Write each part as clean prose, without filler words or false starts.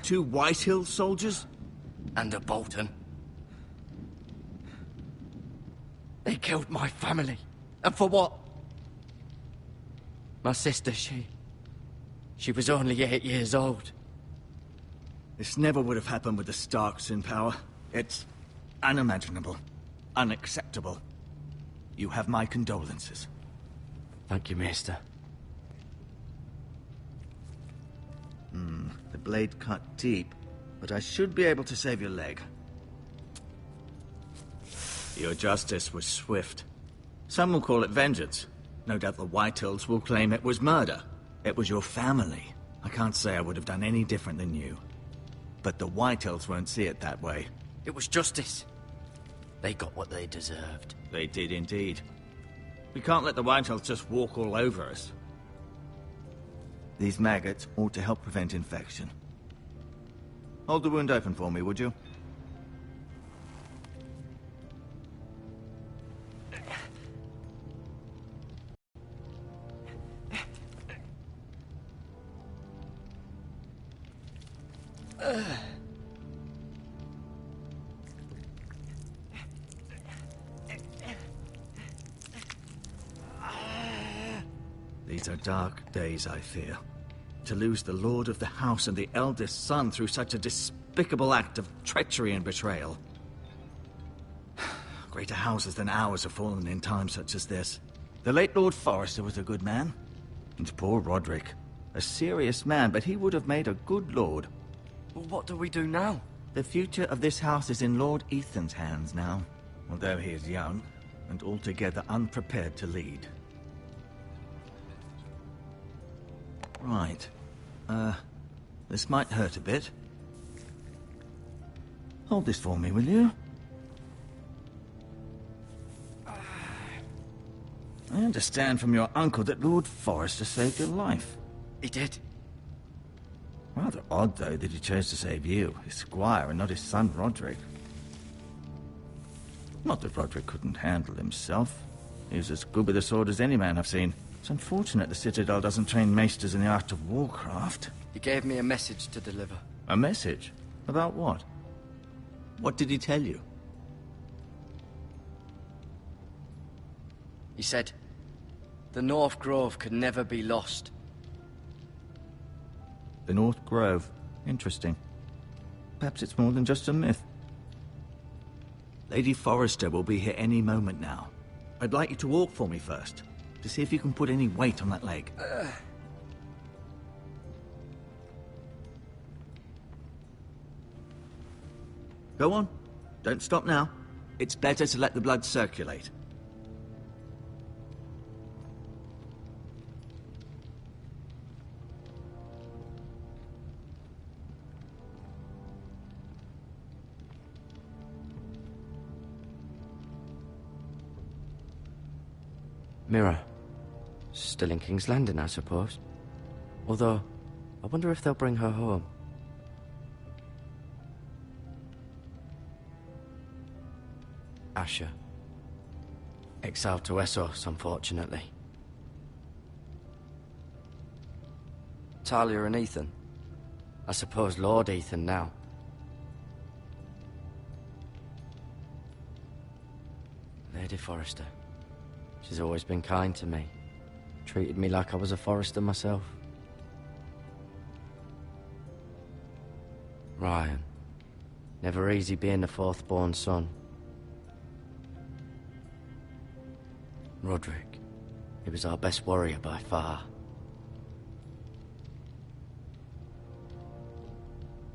2 Whitehill soldiers? And a Bolton. They killed my family. And for what? My sister, she was only 8 years old. This never would have happened with the Starks in power. It's unimaginable. Unacceptable. You have my condolences. Thank you, Maester. The blade cut deep, but I should be able to save your leg. Your justice was swift. Some will call it vengeance. No doubt the Whitehills will claim it was murder. It was your family. I can't say I would have done any different than you. But the Whitehills won't see it that way. It was justice. They got what they deserved. They did indeed. We can't let the Whitehills just walk all over us. These maggots ought to help prevent infection. Hold the wound open for me, would you? These are dark days, I fear. To lose the lord of the house and the eldest son through such a despicable act of treachery and betrayal. Greater houses than ours have fallen in times such as this. The late Lord Forrester was a good man. And poor Roderick. A serious man, but he would have made a good lord. Well, what do we do now? The future of this house is in Lord Ethan's hands now. Although he is young, and altogether unprepared to lead. Right. This might hurt a bit. Hold this for me, will you? I understand from your uncle that Lord Forrester saved your life. He did. Rather odd, though, that he chose to save you, his squire, and not his son Roderick. Not that Roderick couldn't handle himself. He was as good with a sword as any man I've seen. It's unfortunate the Citadel doesn't train maesters in the art of warcraft. He gave me a message to deliver. A message? About what? What did he tell you? He said, the North Grove could never be lost. The North Grove. Interesting. Perhaps it's more than just a myth. Lady Forrester will be here any moment now. I'd like you to walk for me first, to see if you can put any weight on that leg. Go on. Don't stop now. It's better to let the blood circulate. Mirror. Still in King's Landing, I suppose. Although, I wonder if they'll bring her home. Asher. Exiled to Essos, unfortunately. Talia and Ethan. I suppose Lord Ethan now. Lady Forrester. She's always been kind to me. Treated me like I was a Forrester myself. Ryan. Never easy being the fourth-born son. Roderick. He was our best warrior by far.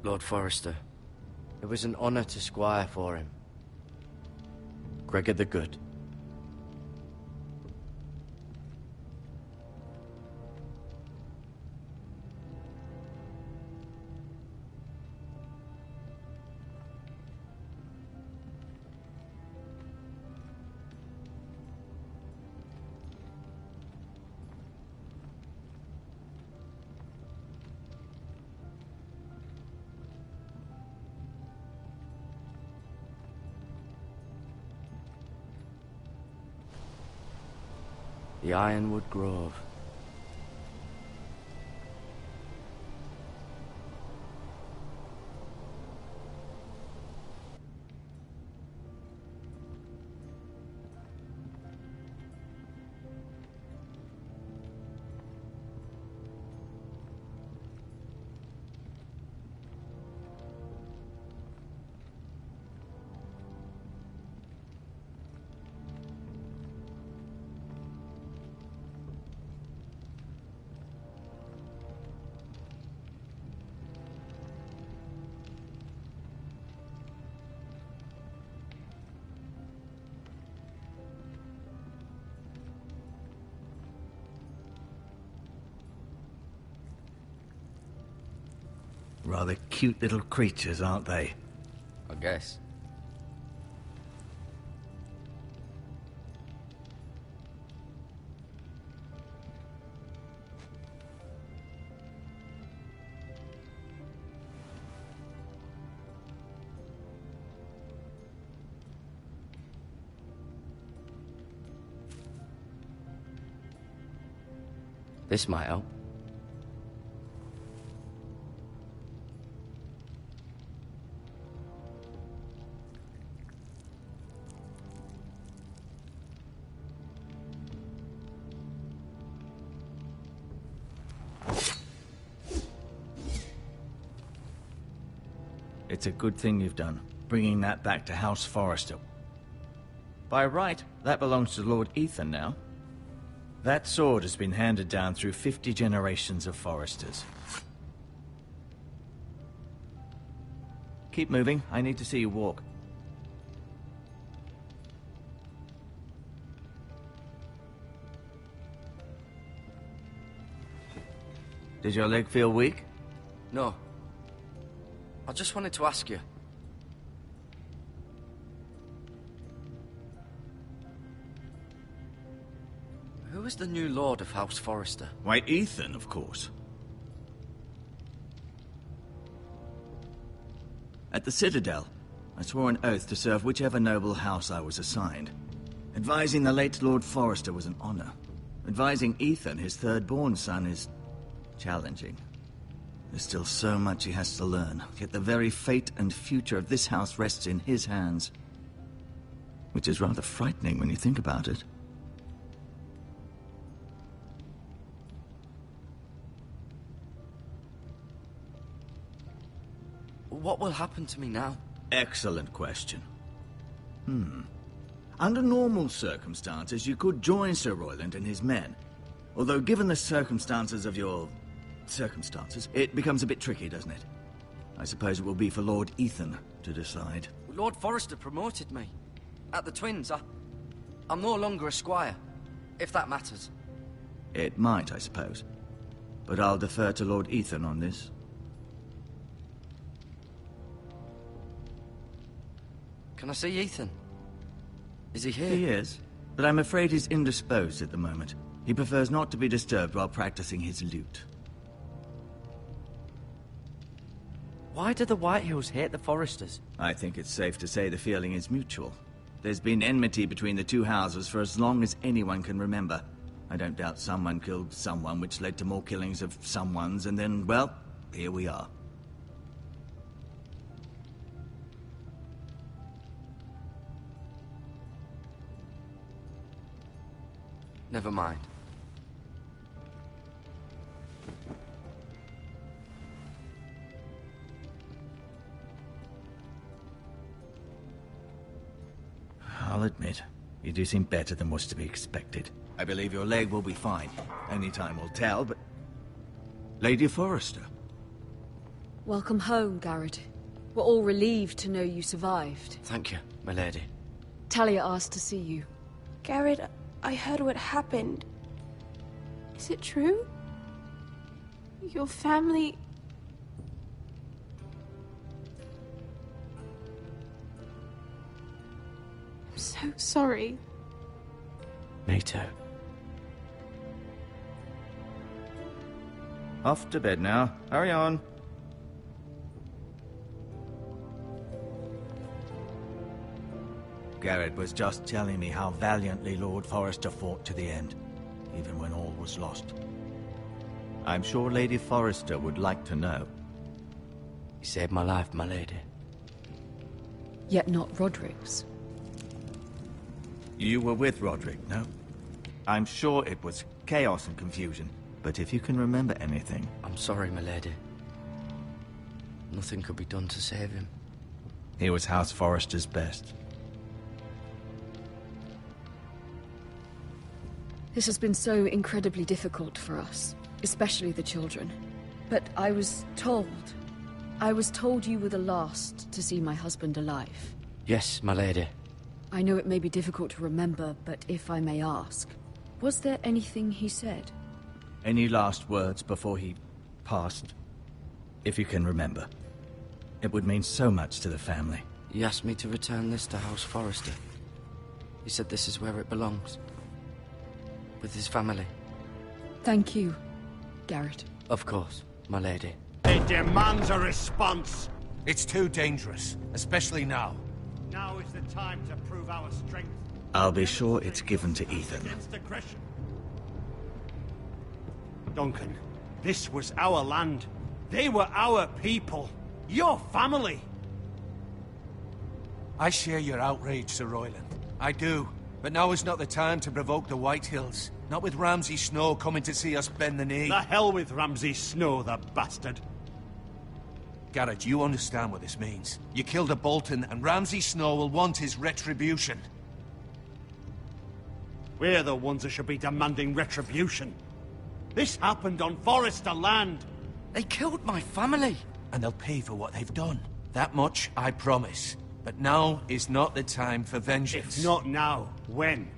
Lord Forrester. It was an honor to squire for him. Gregor the Good. The Ironwood Grove. rather cute little creatures, aren't they? I guess. This might help. It's a good thing you've done, bringing that back to House Forrester. By right, that belongs to Lord Ethan now. That sword has been handed down through 50 generations of Forresters. Keep moving. I need to see you walk. Did your leg feel weak? No. I just wanted to ask you. Who is the new Lord of House Forrester? Why, Ethan, of course. At the Citadel, I swore an oath to serve whichever noble house I was assigned. Advising the late Lord Forrester was an honor. Advising Ethan, his third-born son, is challenging. There's still so much he has to learn, yet the very fate and future of this house rests in his hands. Which is rather frightening when you think about it. What will happen to me now? Excellent question. Under normal circumstances, you could join Sir Royland and his men. Although given the circumstances of your... circumstances, it becomes a bit tricky, doesn't it? I suppose it will be for Lord Ethan to decide. Lord Forrester promoted me. At the Twins, I'm no longer a squire, if that matters. It might, I suppose. But I'll defer to Lord Ethan on this. Can I see Ethan? Is he here? He is, but I'm afraid he's indisposed at the moment. He prefers not to be disturbed while practicing his lute. Why do the Whitehills hate the Forresters? I think it's safe to say the feeling is mutual. There's been enmity between the two houses for as long as anyone can remember. I don't doubt someone killed someone, which led to more killings of someones, and then, well, here we are. Never mind. I'll admit, you do seem better than was to be expected. I believe your leg will be fine. Only time will tell, but... Lady Forrester. Welcome home, Garrett. We're all relieved to know you survived. Thank you, my lady. Talia asked to see you. Garrett, I heard what happened. Is it true? Your family... I'm so sorry. Me too. Off to bed now. Hurry on. Garrett was just telling me how valiantly Lord Forrester fought to the end, even when all was lost. I'm sure Lady Forrester would like to know. You saved my life, my lady. Yet not Roderick's. You were with Roderick, no? I'm sure it was chaos and confusion, but if you can remember anything... I'm sorry, my lady. Nothing could be done to save him. He was House Forrester's best. This has been so incredibly difficult for us, especially the children. But I was told you were the last to see my husband alive. Yes, my lady. I know it may be difficult to remember, but if I may ask, was there anything he said? Any last words before he passed? if you can remember. It would mean so much to the family. He asked me to return this to House Forrester. He said this is where it belongs. With his family. Thank you, Garrett. Of course, my lady. It demands a response. It's too dangerous, especially now. Now is the time to prove our strength. I'll be sure it's given to Ethan. Against aggression. Duncan, this was our land. They were our people. Your family. I share your outrage, Sir Royland. I do. But now is not the time to provoke the Whitehills. Not with Ramsay Snow coming to see us bend the knee. The hell with Ramsay Snow, the bastard. Garrett, you understand what this means. You killed a Bolton, and Ramsay Snow will want his retribution. We're the ones that should be demanding retribution. This happened on Forrester land. They killed my family. And they'll pay for what they've done. That much, I promise. But now is not the time for vengeance. If not now, when?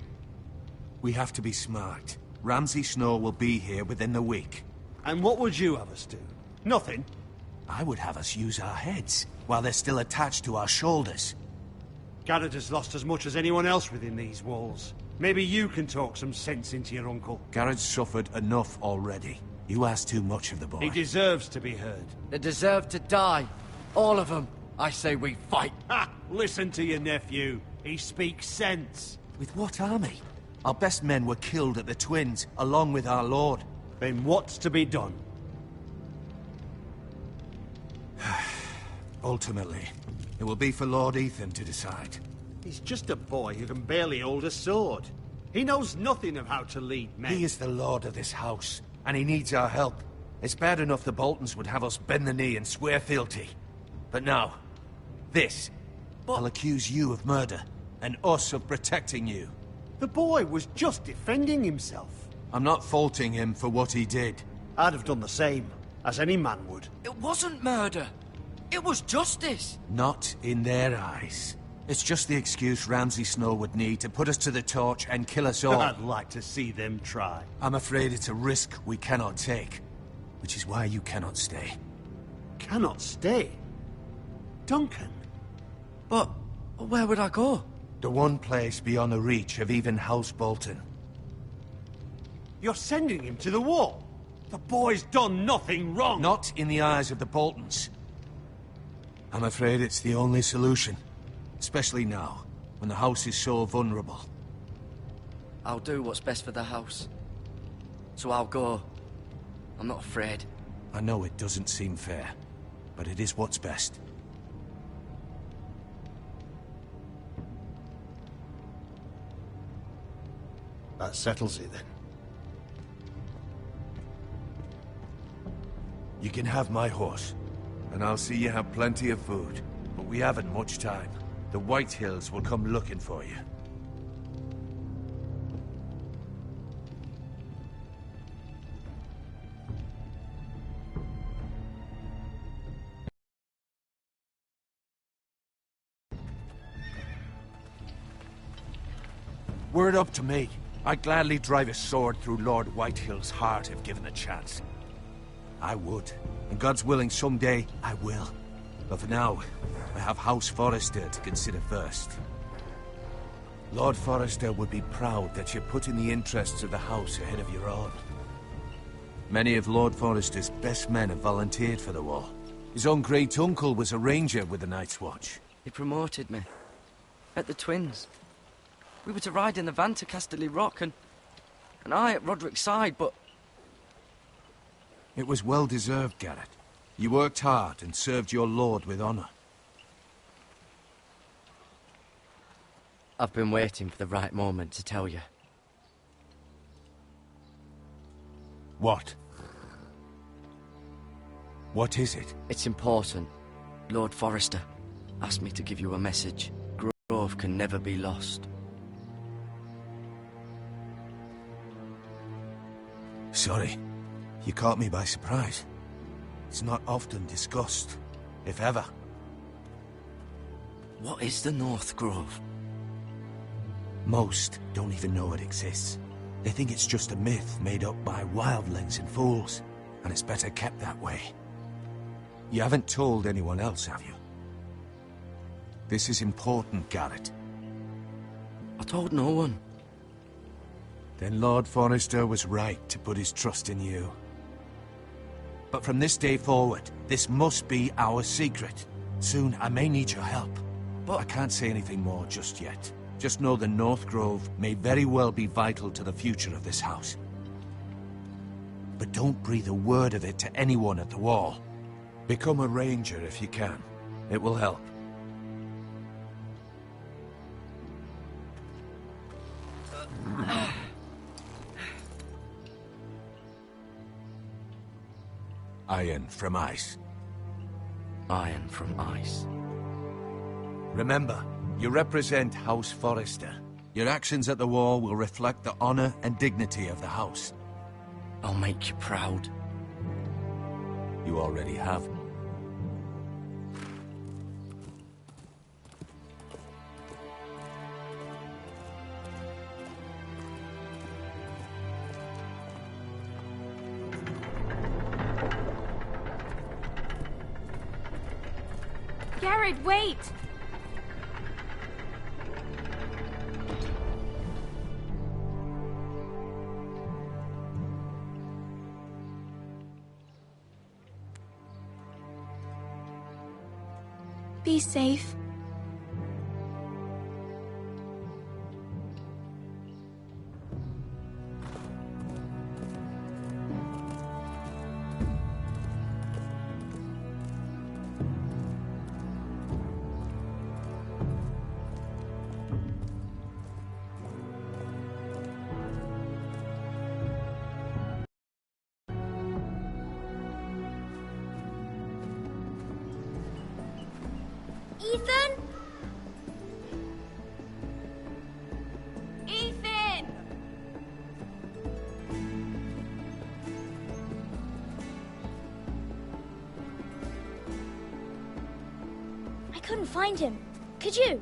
We have to be smart. Ramsay Snow will be here within the week. And what would you have us do? Nothing. I would have us use our heads, while they're still attached to our shoulders. Garrett has lost as much as anyone else within these walls. Maybe you can talk some sense into your uncle. Garrett's suffered enough already. You ask too much of the boy. He deserves to be heard. They deserve to die. All of them. I say we fight. Ha! Listen to your nephew. He speaks sense. With what army? Our best men were killed at the Twins, along with our lord. Then what's to be done? Ultimately, it will be for Lord Ethan to decide. He's just a boy who can barely hold a sword. He knows nothing of how to lead men. He is the lord of this house, and he needs our help. It's bad enough the Boltons would have us bend the knee and swear fealty. But now, this. I'll accuse you of murder, and us of protecting you. The boy was just defending himself. I'm not faulting him for what he did. I'd have done the same, as any man would. It wasn't murder. It was justice. Not in their eyes. It's just the excuse Ramsay Snow would need to put us to the torch and kill us all. I'd like to see them try. I'm afraid it's a risk we cannot take, which is why you cannot stay. Cannot stay? Duncan? But where would I go? The one place beyond the reach of even House Bolton. You're sending him to the wall? The boy's done nothing wrong! Not in the eyes of the Boltons. I'm afraid it's the only solution. Especially now, when the house is so vulnerable. I'll do what's best for the house. So I'll go. I'm not afraid. I know it doesn't seem fair, but it is what's best. That settles it then. You can have my horse, and I'll see you have plenty of food. But we haven't much time. The Whitehills will come looking for you. Were it up to me, I'd gladly drive a sword through Lord Whitehill's heart if given a chance. I would. And God's willing, someday I will. But for now, I have House Forrester to consider first. Lord Forrester would be proud that you're putting the interests of the house ahead of your own. Many of Lord Forrester's best men have volunteered for the war. His own great-uncle was a ranger with the Night's Watch. He promoted me. At the Twins. We were to ride in the van to Casterly Rock, and I at Roderick's side, but... It was well-deserved, Garrett. You worked hard and served your lord with honor. I've been waiting for the right moment to tell you. What? What is it? It's important. Lord Forrester asked me to give you a message. Grove can never be lost. Sorry. You caught me by surprise. It's not often discussed, if ever. What is the North Grove? Most don't even know it exists. They think it's just a myth made up by wildlings and fools, and it's better kept that way. You haven't told anyone else, have you? This is important, Garrett. I told no one. Then Lord Forrester was right to put his trust in you. But from this day forward, this must be our secret. Soon, I may need your help. But I can't say anything more just yet. Just know the North Grove may very well be vital to the future of this house. But don't breathe a word of it to anyone at the Wall. Become a ranger if you can. It will help. Iron from ice. Iron from ice. Remember, you represent House Forrester. Your actions at the Wall will reflect the honor and dignity of the house. I'll make you proud. You already have. Garrett, wait! Be safe. Ethan? Ethan! I couldn't find him. Could you?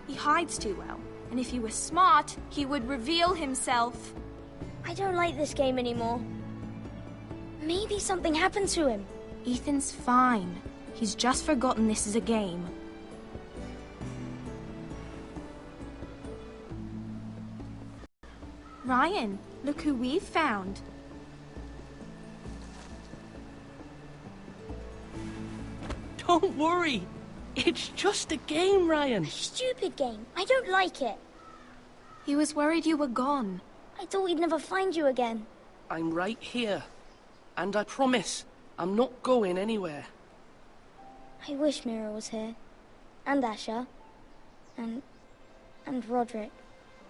He hides too well, and if he were smart, he would reveal himself. I don't like this game anymore. Maybe something happened to him. Ethan's fine. He's just forgotten this is a game. Ryan, look who we've found. Don't worry. It's just a game, Ryan. A stupid game. I don't like it. He was worried you were gone. I thought we'd never find you again. I'm right here. And I promise, I'm not going anywhere. I wish Mira was here. And Asher. And Roderick.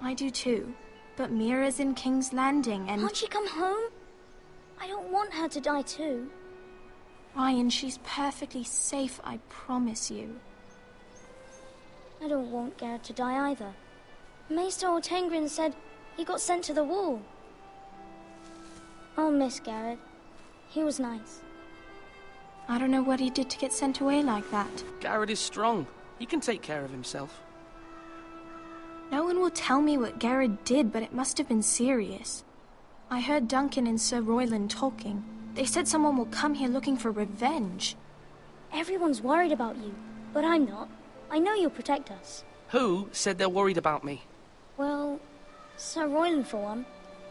I do too. But Mira's in King's Landing and... Can't she come home? I don't want her to die too. Ryan, she's perfectly safe, I promise you. I don't want Garrett to die either. Maester Ortengrin said he got sent to the Wall. I'll miss Garrett. He was nice. I don't know what he did to get sent away like that. Garrett is strong. He can take care of himself. No one will tell me what Garrett did, but it must have been serious. I heard Duncan and Sir Royland talking. They said someone will come here looking for revenge. Everyone's worried about you, but I'm not. I know you'll protect us. Who said they're worried about me? Well, Sir Royland for one.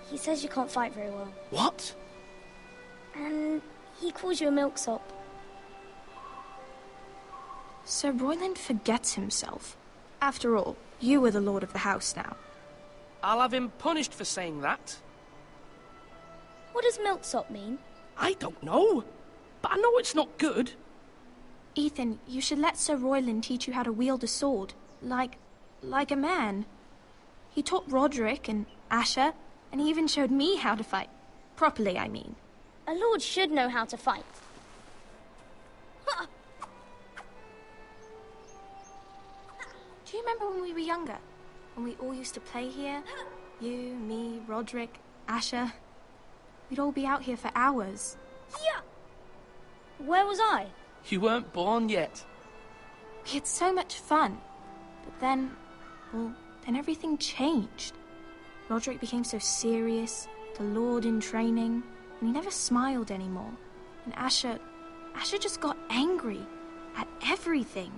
He says you can't fight very well. What? And he calls you a milksop. Sir Royland forgets himself. After all, you are the lord of the house now. I'll have him punished for saying that. What does milksop mean? I don't know, but I know it's not good. Ethan, you should let Sir Royland teach you how to wield a sword, like a man. He taught Roderick and Asher, and he even showed me how to fight. Properly, I mean. A lord should know how to fight. Do you remember when we were younger? When we all used to play here? You, me, Roderick, Asher. We'd all be out here for hours. Yeah. Where was I? You weren't born yet. We had so much fun. But then, well, then everything changed. Roderick became so serious, the Lord in training, and he never smiled anymore. And Asher just got angry at everything.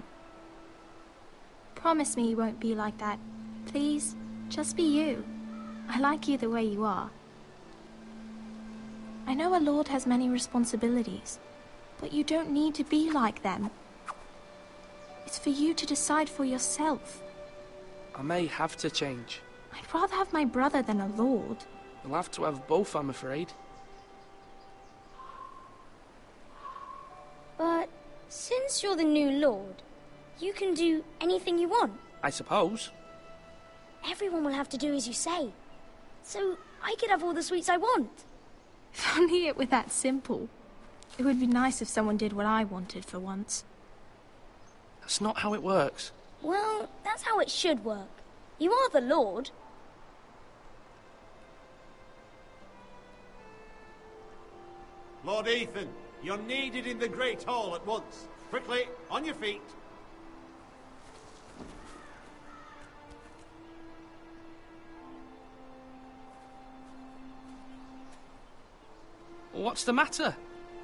Promise me you won't be like that. Please, just be you. I like you the way you are. I know a lord has many responsibilities, but you don't need to be like them. It's for you to decide for yourself. I may have to change. I'd rather have my brother than a lord. You'll have to have both, I'm afraid. But since you're the new lord, you can do anything you want. I suppose. Everyone will have to do as you say. So I could have all the sweets I want. If only it were that simple. It would be nice if someone did what I wanted for once. That's not how it works. Well, that's how it should work. You are the lord. Lord Ethan, you're needed in the Great Hall at once. Quickly, on your feet. What's the matter?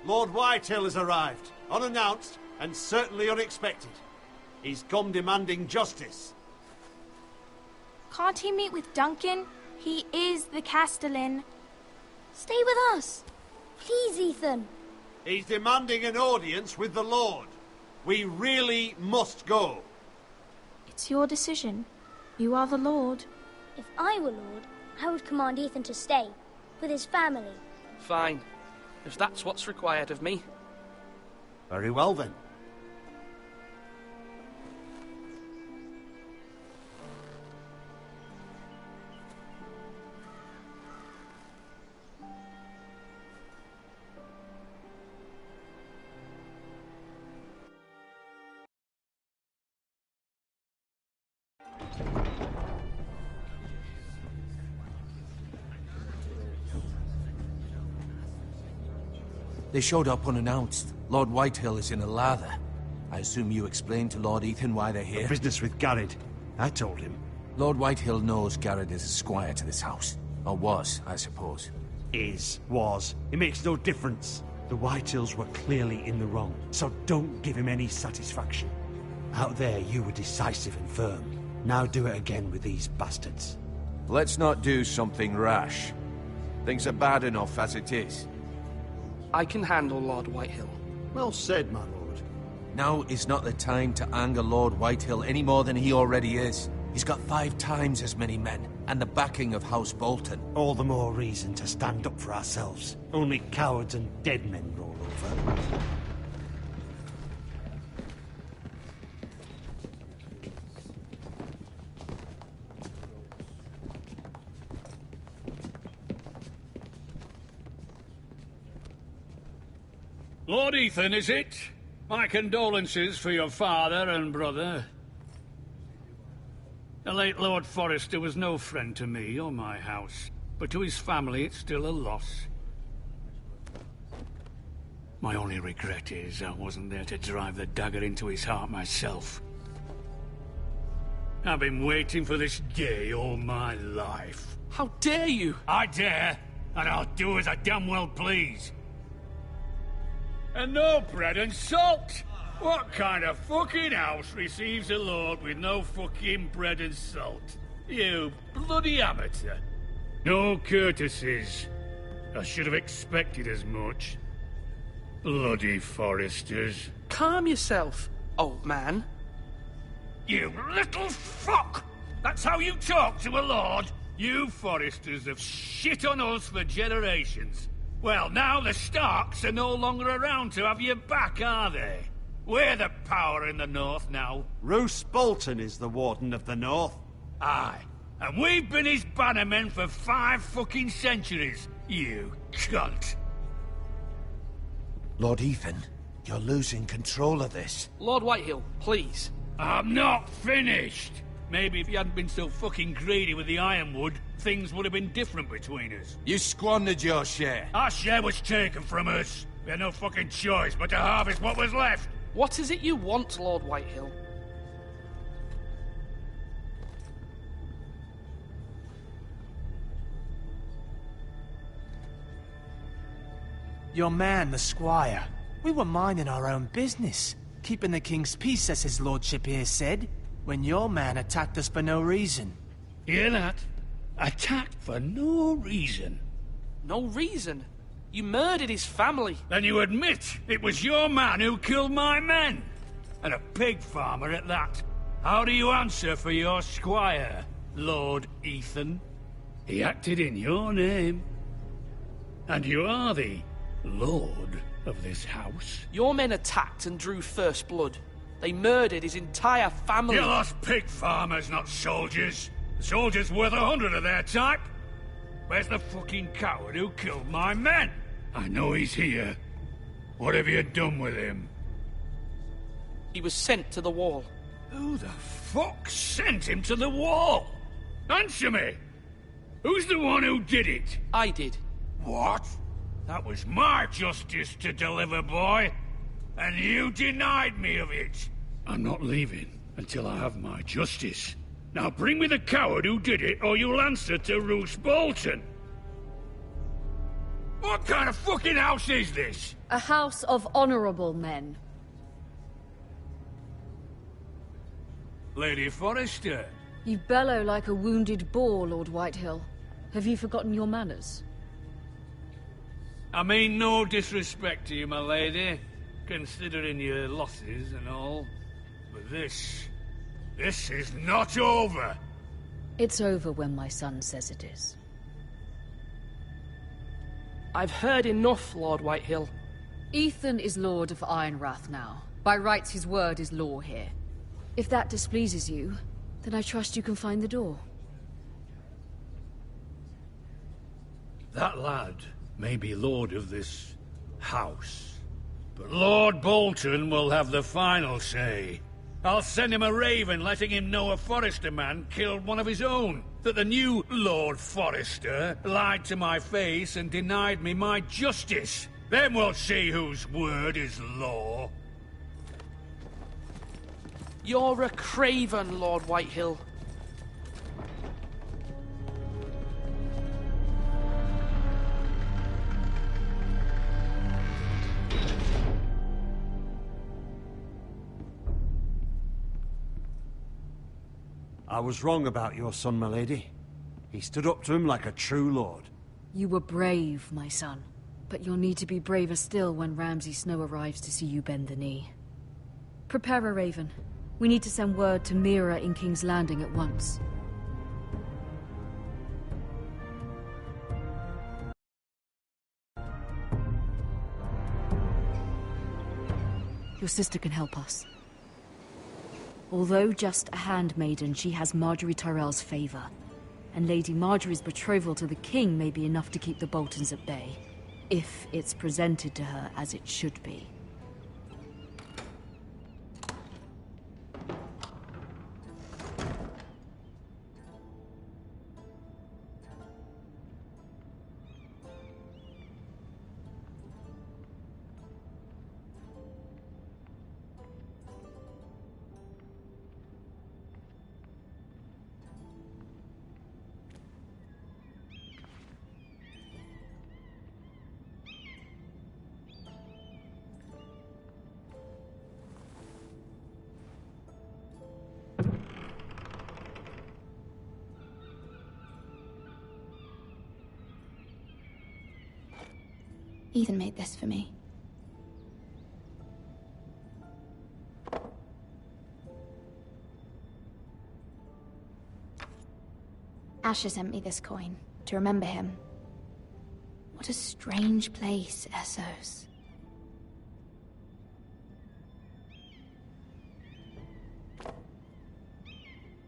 Lord Whitehill has arrived, unannounced and certainly unexpected. He's come demanding justice. Can't he meet with Duncan? He is the Castellan. Stay with us. Please, Ethan. He's demanding an audience with the Lord. We really must go. It's your decision. You are the Lord. If I were lord, I would command Ethan to stay, with his family. Fine. If that's what's required of me. Very well then. They showed up unannounced. Lord Whitehill is in a lather. I assume you explained to Lord Ethan why they're here? Business with Garrett. I told him. Lord Whitehill knows Garrett is a squire to this house. Or was, I suppose. Was. It makes no difference. The Whitehills were clearly in the wrong, so don't give him any satisfaction. Out there, you were decisive and firm. Now do it again with these bastards. Let's not do something rash. Things are bad enough as it is. I can handle Lord Whitehill. Well said, my lord. Now is not the time to anger Lord Whitehill any more than he already is. He's got 5 times as many men, and the backing of House Bolton. All the more reason to stand up for ourselves. Only cowards and dead men roll over. Lord Ethan, is it? My condolences for your father and brother. The late Lord Forrester was no friend to me or my house, but to his family it's still a loss. My only regret is I wasn't there to drive the dagger into his heart myself. I've been waiting for this day all my life. How dare you! I dare, and I'll do as I damn well please. And no bread and salt! What kind of fucking house receives a lord with no fucking bread and salt? You bloody amateur. No courtesies. I should have expected as much. Bloody Forresters. Calm yourself, old man. You little fuck! That's how you talk to a lord? You Forresters have shit on us for generations. Well, now the Starks are no longer around to have your back, are they? We're the power in the north now. Roose Bolton is the Warden of the North. Aye. And we've been his bannermen for 5 fucking centuries, you cunt. Lord Ethan, you're losing control of this. Lord Whitehill, please. I'm not finished. Maybe if you hadn't been so fucking greedy with the ironwood, things would have been different between us. You squandered your share. Our share was taken from us. We had no fucking choice but to harvest what was left. What is it you want, Lord Whitehill? Your man, the squire. We were minding our own business, keeping the king's peace, as his lordship here said, when your man attacked us for no reason. Hear that? Attacked for no reason. No reason? You murdered his family. Then you admit it was your man who killed my men? And a pig farmer at that. How do you answer for your squire, Lord Ethan? He acted in your name. And you are the lord of this house. Your men attacked and drew first blood. They murdered his entire family. You lost pig farmers, not soldiers. The soldiers worth 100 of their type. Where's the fucking coward who killed my men? I know he's here. What have you done with him? He was sent to the wall. Who the fuck sent him to the wall? Answer me! Who's the one who did it? I did. What? That was my justice to deliver, boy. And you denied me of it. I'm not leaving until I have my justice. Now bring me the coward who did it, or you'll answer to Roose Bolton. What kind of fucking house is this? A house of honorable men. Lady Forrester. You bellow like a wounded boar, Lord Whitehill. Have you forgotten your manners? I mean no disrespect to you, my lady, considering your losses and all. But this is not over. It's over when my son says it is. I've heard enough, Lord Whitehill. Ethan is Lord of Ironrath now. By rights, his word is law here. If that displeases you, then I trust you can find the door. That lad may be lord of this house, but Lord Bolton will have the final say. I'll send him a raven letting him know a Forrester man killed one of his own. That the new Lord Forrester lied to my face and denied me my justice. Then we'll see whose word is law. You're a craven, Lord Whitehill. I was wrong about your son, my lady. He stood up to him like a true lord. You were brave, my son. But you'll need to be braver still when Ramsay Snow arrives to see you bend the knee. Prepare a raven. We need to send word to Mira in King's Landing at once. Your sister can help us. Although just a handmaiden, she has Marjorie Tyrell's favor. And Lady Marjorie's betrothal to the king may be enough to keep the Boltons at bay. If it's presented to her as it should be. Ethan made this for me. Asher sent me this coin to remember him. What a strange place, Essos.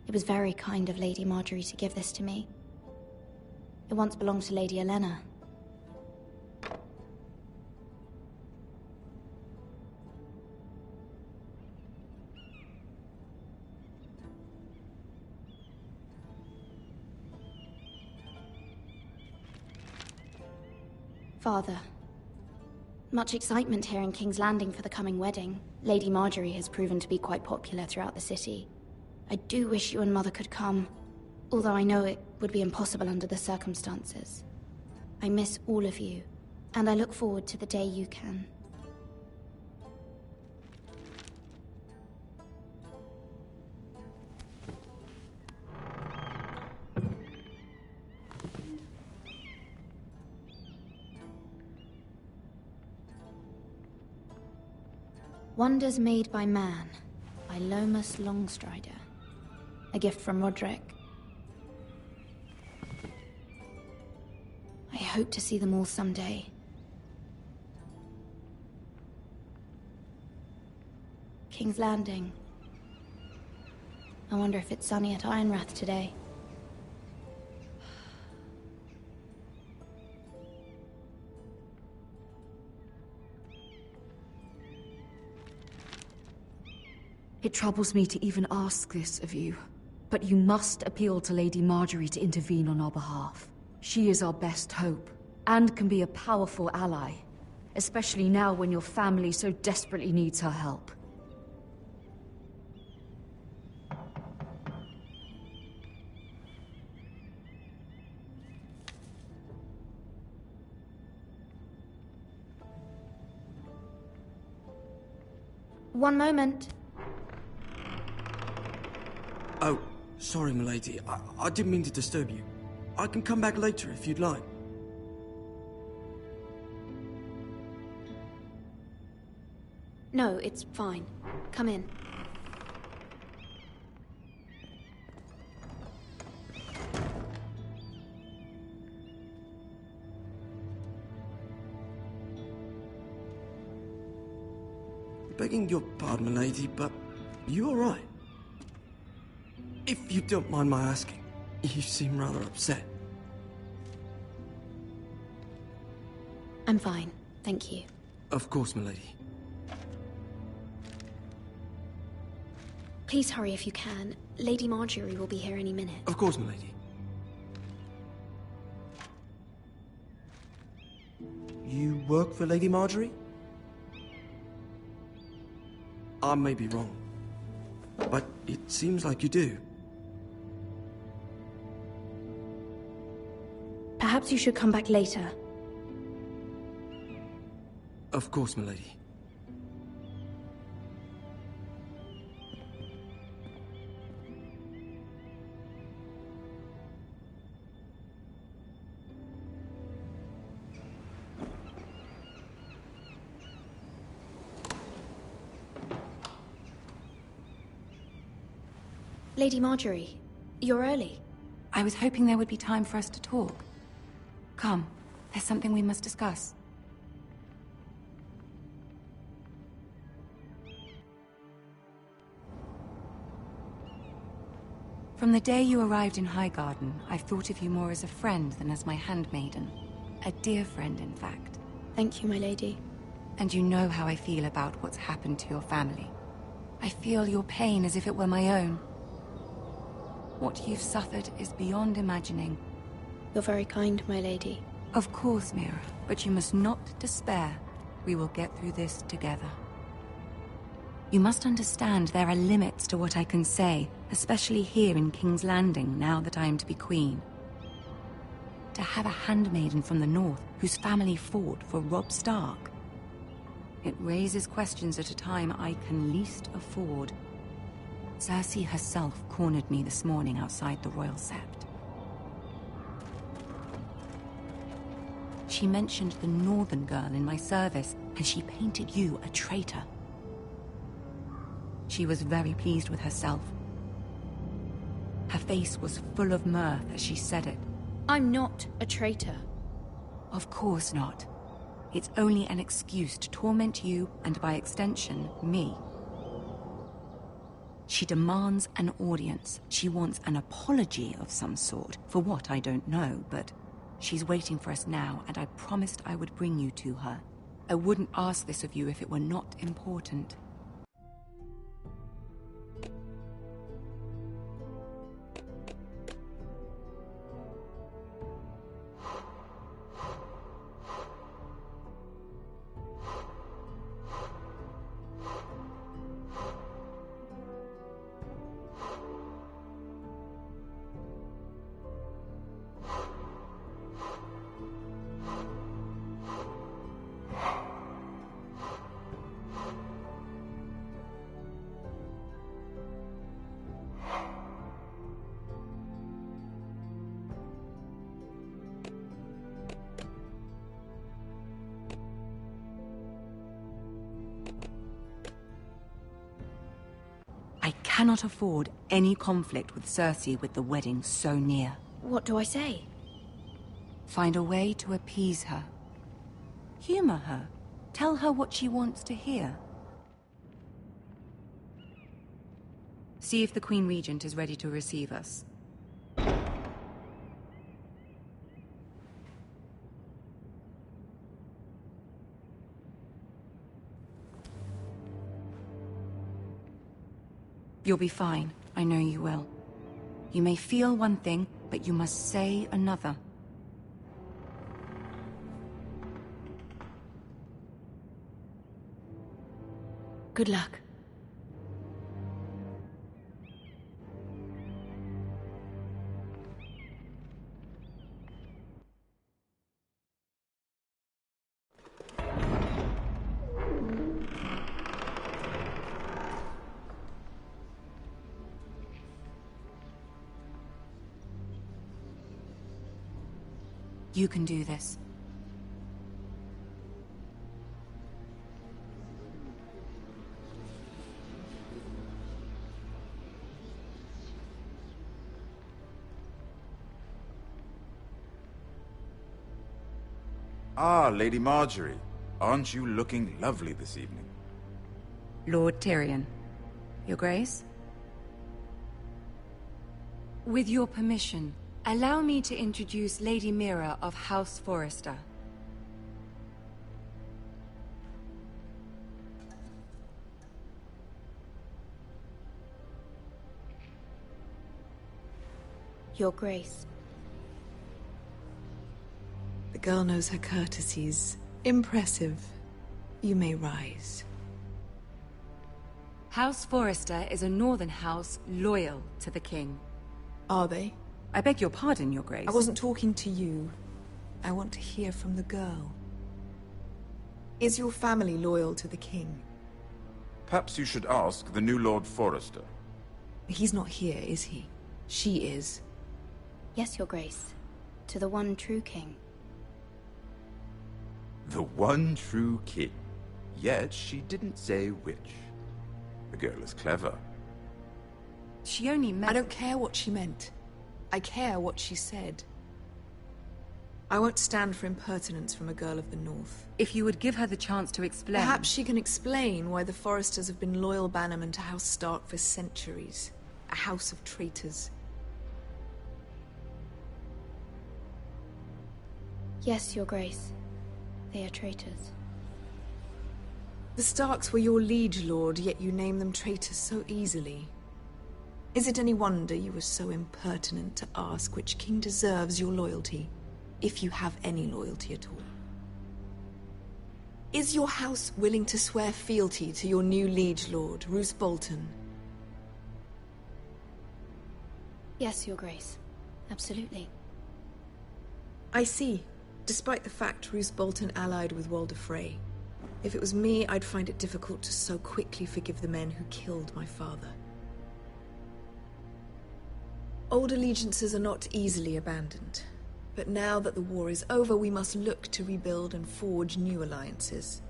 It was very kind of Lady Marjorie to give this to me. It once belonged to Lady Elena. Father, much excitement here in King's Landing for the coming wedding. Lady Marjorie has proven to be quite popular throughout the city. I do wish you and Mother could come, although I know it would be impossible under the circumstances. I miss all of you, And I look forward to the day you can. Wonders Made by Man, by Lomas Longstrider. A gift from Roderick. I hope to see them all someday. King's Landing. I wonder if it's sunny at Ironrath today. It troubles me to even ask this of you, but you must appeal to Lady Marjorie to intervene on our behalf. She is our best hope, and can be a powerful ally, especially now when your family so desperately needs her help. One moment. Oh, sorry, milady. I didn't mean to disturb you. I can come back later if you'd like. No, it's fine. Come in. Begging your pardon, milady, but you all right? If you don't mind my asking, you seem rather upset. I'm fine, thank you. Of course, milady. Please hurry if you can. Lady Marjorie will be here any minute. Of course, milady. You work for Lady Marjorie? I may be wrong, but it seems like you do. Perhaps you should come back later. Of course, milady. Lady Marjorie, you're early. I was hoping there would be time for us to talk. Come, there's something we must discuss. From the day you arrived in Highgarden, I've thought of you more as a friend than as my handmaiden. A dear friend, in fact. Thank you, my lady. And you know how I feel about what's happened to your family. I feel your pain as if it were my own. What you've suffered is beyond imagining. You're very kind, my lady. Of course, Mira, but you must not despair. We will get through this together. You must understand there are limits to what I can say, especially here in King's Landing, now that I am to be queen. To have a handmaiden from the north whose family fought for Robb Stark. It raises questions at a time I can least afford. Cersei herself cornered me this morning outside the Royal Sept. She mentioned the northern girl in my service, and she painted you a traitor. She was very pleased with herself. Her face was full of mirth as she said it. I'm not a traitor. Of course not. It's only an excuse to torment you, and by extension, me. She demands an audience. She wants an apology of some sort. For what, I don't know, but she's waiting for us now, and I promised I would bring you to her. I wouldn't ask this of you if it were not important. cannot afford any conflict with Cersei with the wedding so near. What do I say? Find a way to appease her. Humor her. Tell her what she wants to hear. See if the Queen Regent is ready to receive us. You'll be fine. I know you will. You may feel one thing, but you must say another. Good luck. You can do this. Ah, Lady Marjorie. Aren't you looking lovely this evening? Lord Tyrion. Your Grace? With your permission, allow me to introduce Lady Mira of House Forrester. Your Grace. The girl knows her courtesies. Impressive. You may rise. House Forrester is a northern house loyal to the king. Are they? I beg your pardon, Your Grace. I wasn't talking to you. I want to hear from the girl. Is your family loyal to the king? Perhaps you should ask the new Lord Forrester. He's not here, is he? She is. Yes, Your Grace. To the one true king. The one true king. Yet she didn't say which. The girl is clever. She only meant... I don't care what she meant. I care what she said. I won't stand for impertinence from a girl of the North. If you would give her the chance to explain... Perhaps she can explain why the Forresters have been loyal bannermen to House Stark for centuries. A house of traitors. Yes, Your Grace. They are traitors. The Starks were your liege lord, yet you name them traitors so easily. Is it any wonder you were so impertinent to ask which king deserves your loyalty, if you have any loyalty at all? Is your house willing to swear fealty to your new liege lord, Roose Bolton? Yes, Your Grace. Absolutely. I see. Despite the fact Roose Bolton allied with Walder Frey. If it was me, I'd find it difficult to so quickly forgive the men who killed my father. Old allegiances are not easily abandoned. But now that the war is over, we must look to rebuild and forge new alliances.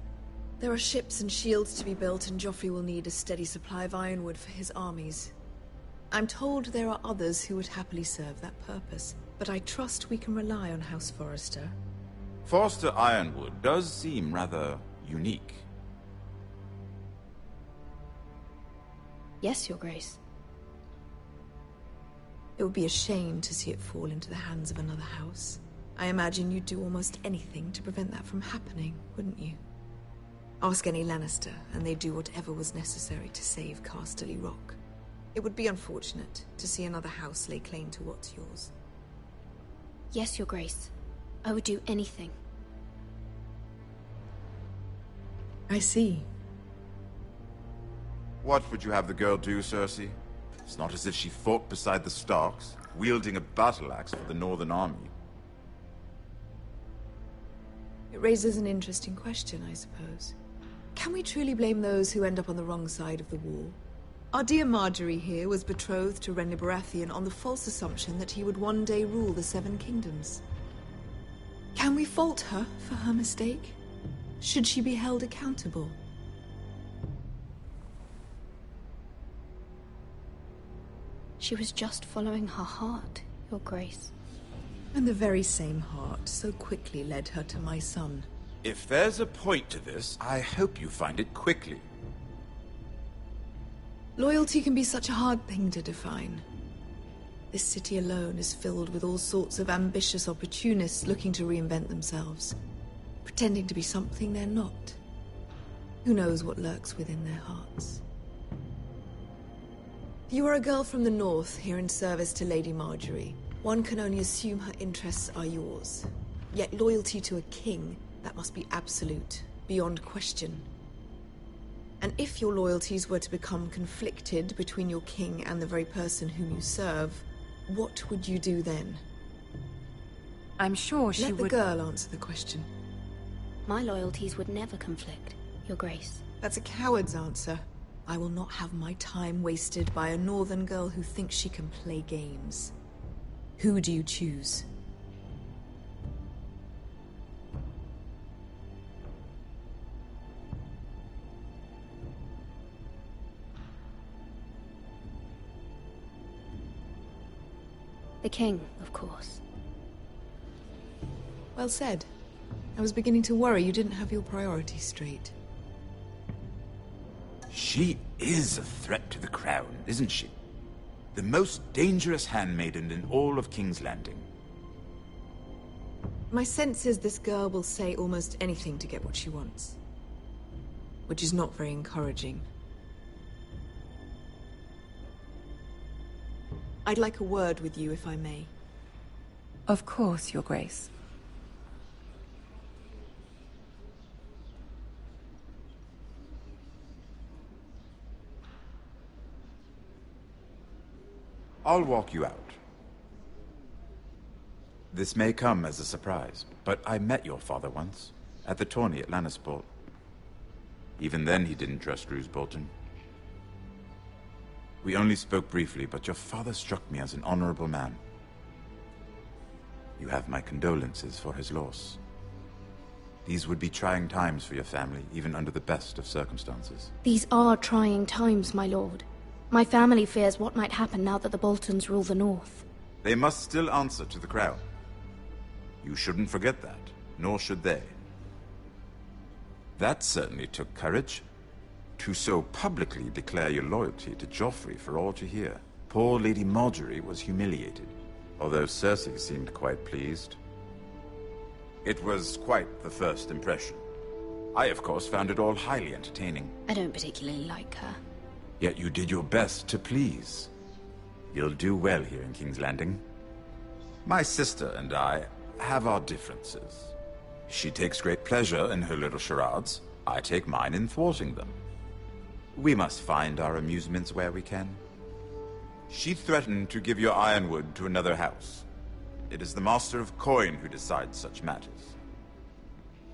There are ships and shields to be built, and Joffrey will need a steady supply of ironwood for his armies. I'm told there are others who would happily serve that purpose, but I trust we can rely on House Forrester. Forrester Ironwood does seem rather unique. Yes, Your Grace. It would be a shame to see it fall into the hands of another house. I imagine you'd do almost anything to prevent that from happening, wouldn't you? Ask any Lannister, and they'd do whatever was necessary to save Casterly Rock. It would be unfortunate to see another house lay claim to what's yours. Yes, Your Grace. I would do anything. I see. What would you have the girl do, Cersei? It's not as if she fought beside the Starks, wielding a battle axe for the Northern Army. It raises an interesting question, I suppose. Can we truly blame those who end up on the wrong side of the war? Our dear Marjorie here was betrothed to Renly Baratheon on the false assumption that he would one day rule the Seven Kingdoms. Can we fault her for her mistake? Should she be held accountable? She was just following her heart, Your Grace. And the very same heart so quickly led her to my son. If there's a point to this, I hope you find it quickly. Loyalty can be such a hard thing to define. This city alone is filled with all sorts of ambitious opportunists looking to reinvent themselves, pretending to be something they're not. Who knows what lurks within their hearts? You are a girl from the north, here in service to Lady Marjorie. One can only assume her interests are yours. Yet loyalty to a king, that must be absolute, beyond question. And if your loyalties were to become conflicted between your king and the very person whom you serve, what would you do then? I'm sure she would... Let the girl answer the question. My loyalties would never conflict, Your Grace. That's a coward's answer. I will not have my time wasted by a northern girl who thinks she can play games. Who do you choose? The king, of course. Well said. I was beginning to worry you didn't have your priorities straight. She is a threat to the crown, isn't she? The most dangerous handmaiden in all of King's Landing. My sense is this girl will say almost anything to get what she wants. Which is not very encouraging. I'd like a word with you, if I may. Of course, Your Grace. I'll walk you out. This may come as a surprise, but I met your father once, at the tourney at Lannisport. Even then he didn't trust Roose Bolton. We only spoke briefly, but your father struck me as an honorable man. You have my condolences for his loss. These would be trying times for your family, even under the best of circumstances. These are trying times, my lord. My family fears what might happen now that the Boltons rule the north. They must still answer to the crown. You shouldn't forget that, nor should they. That certainly took courage. To so publicly declare your loyalty to Joffrey for all to hear. Poor Lady Marjorie was humiliated, although Cersei seemed quite pleased. It was quite the first impression. I, of course, found it all highly entertaining. I don't particularly like her. Yet you did your best to please. You'll do well here in King's Landing. My sister and I have our differences. She takes great pleasure in her little charades. I take mine in thwarting them. We must find our amusements where we can. She threatened to give your ironwood to another house. It is the Master of Coin who decides such matters.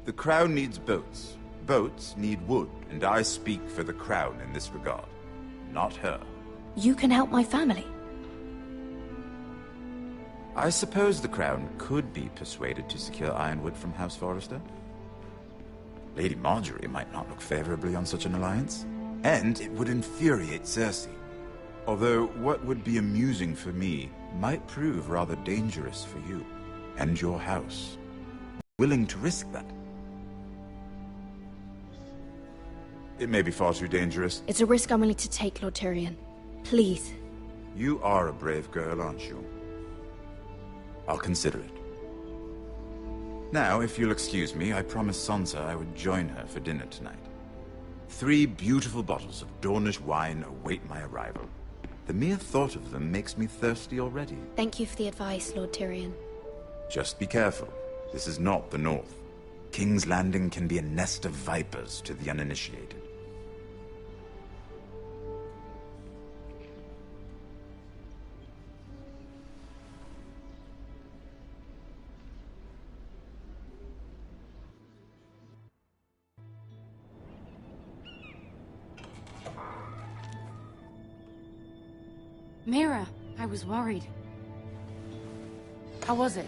The crown needs boats. Boats need wood, and I speak for the crown in this regard, not her. You can help my family. I suppose the crown could be persuaded to secure ironwood from House Forrester. Lady Marjorie might not look favorably on such an alliance. And it would infuriate Cersei. Although what would be amusing for me might prove rather dangerous for you and your house. Willing to risk that? It may be far too dangerous. It's a risk I'm willing to take, Lord Tyrion. Please. You are a brave girl, aren't you? I'll consider it. Now, if you'll excuse me, I promised Sansa I would join her for dinner tonight. 3 beautiful bottles of Dornish wine await my arrival. The mere thought of them makes me thirsty already. Thank you for the advice, Lord Tyrion. Just be careful. This is not the North. King's Landing can be a nest of vipers to the uninitiated. Mira, I was worried. How was it?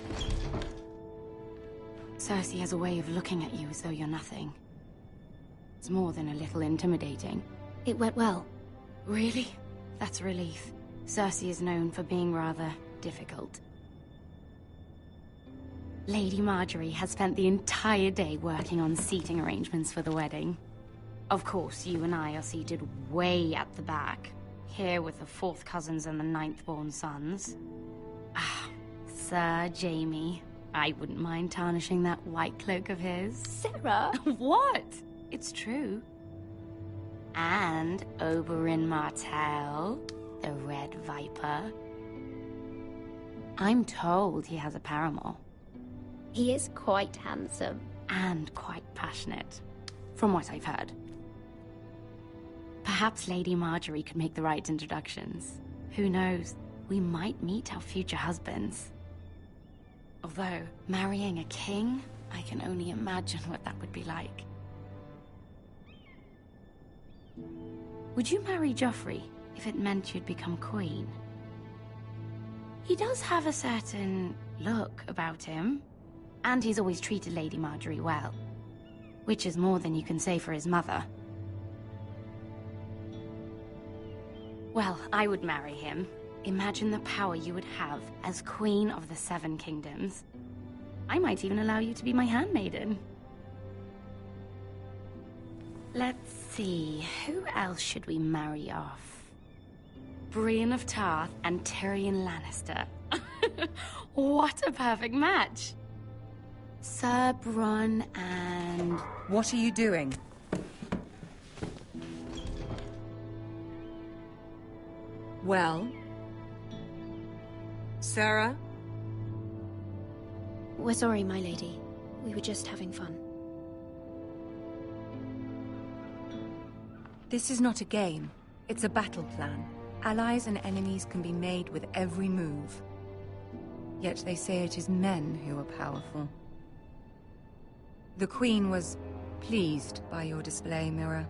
Cersei has a way of looking at you as though you're nothing. It's more than a little intimidating. It went well. Really? That's a relief. Cersei is known for being rather difficult. Lady Marjorie has spent the entire day working on seating arrangements for the wedding. Of course, you and I are seated way at the back, here with the 4th cousins and the 9th-born sons. Ah, Sir Jaime. I wouldn't mind tarnishing that white cloak of his. Sarah! What? It's true. And Oberyn Martell, the Red Viper. I'm told he has a paramour. He is quite handsome. And quite passionate, from what I've heard. Perhaps Lady Marjorie could make the right introductions. Who knows? We might meet our future husbands. Although, marrying a king, I can only imagine what that would be like. Would you marry Joffrey if it meant you'd become queen? He does have a certain look about him, and he's always treated Lady Marjorie well, which is more than you can say for his mother. Well, I would marry him. Imagine the power you would have as Queen of the 7 Kingdoms. I might even allow you to be my handmaiden. Let's see, who else should we marry off? Brienne of Tarth and Tyrion Lannister. What a perfect match! Sir Bronn and... What are you doing? Well? Sarah? We're sorry, my lady. We were just having fun. This is not a game. It's a battle plan. Allies and enemies can be made with every move. Yet they say it is men who are powerful. The Queen was pleased by your display, Mira.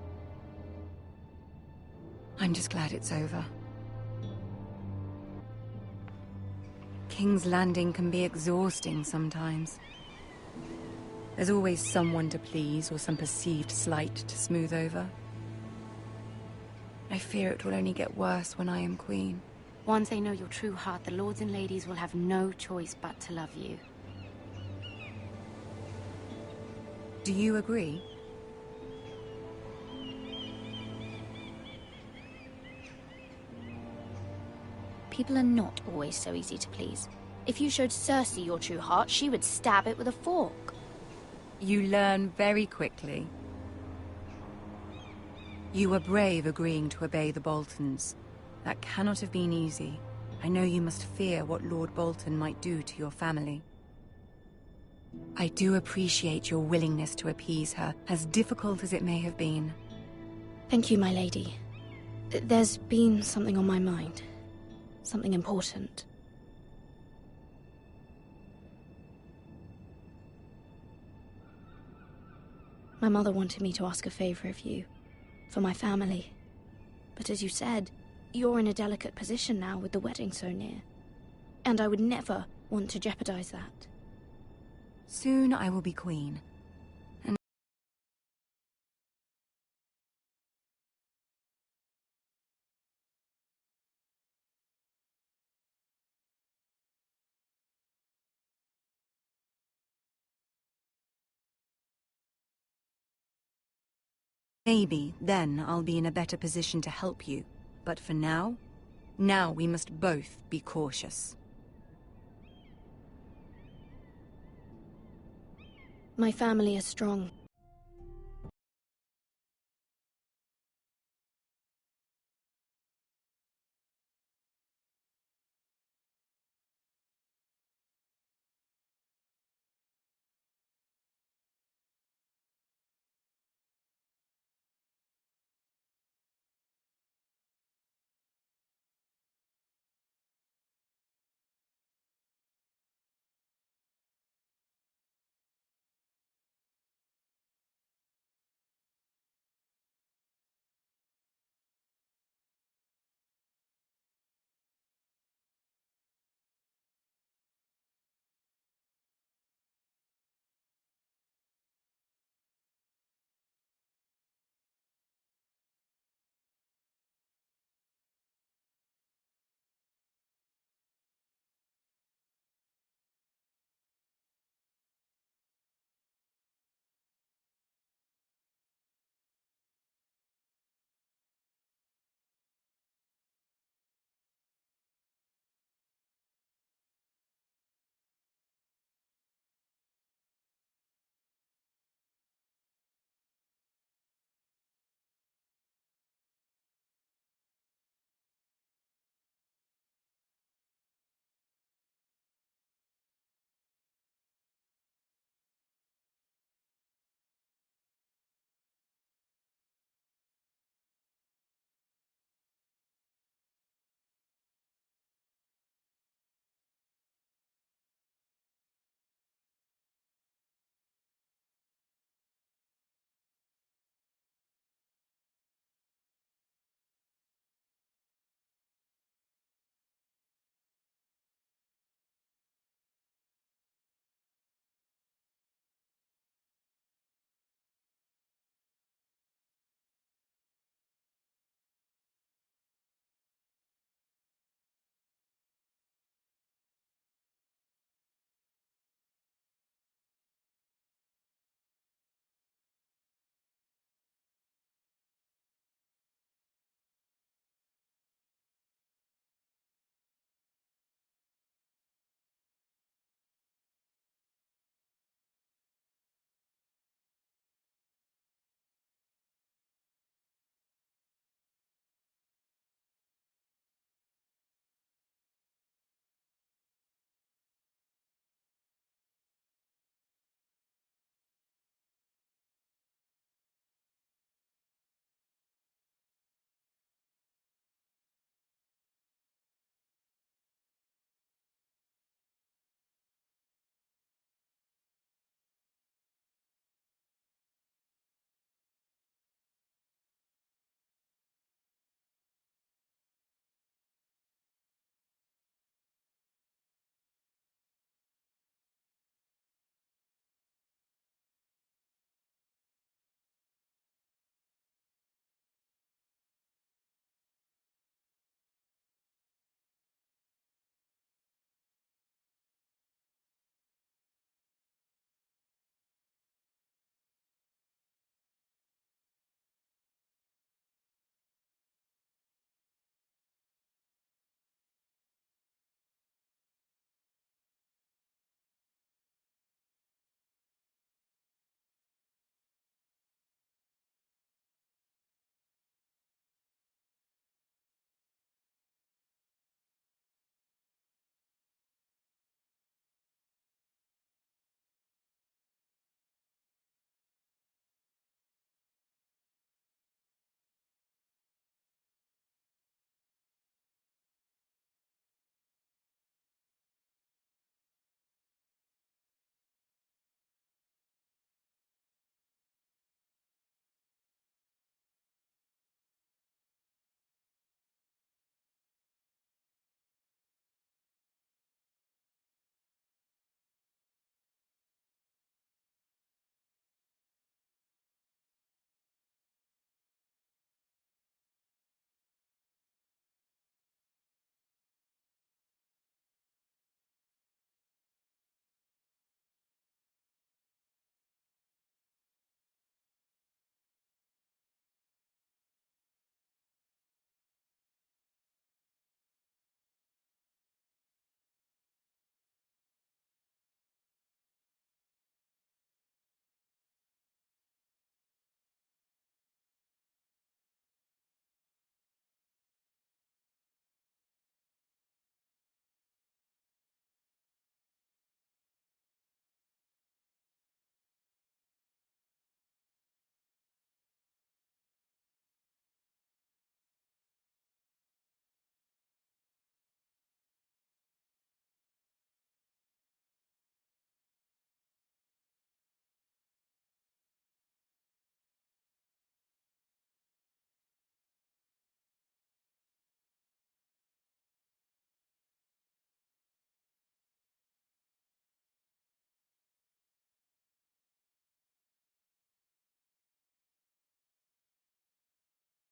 I'm just glad it's over. King's Landing can be exhausting sometimes. There's always someone to please or some perceived slight to smooth over. I fear it will only get worse when I am queen. Once they know your true heart, the lords and ladies will have no choice but to love you. Do you agree? People are not always so easy to please. If you showed Cersei your true heart, she would stab it with a fork. You learn very quickly. You were brave agreeing to obey the Boltons. That cannot have been easy. I know you must fear what Lord Bolton might do to your family. I do appreciate your willingness to appease her, as difficult as it may have been. Thank you, my lady. There's been something on my mind. Something important. My mother wanted me to ask a favor of you. For my family. But as you said, you're in a delicate position now with the wedding so near. And I would never want to jeopardize that. Soon I will be queen. And maybe then I'll be in a better position to help you. But for now we must both be cautious. My family is strong.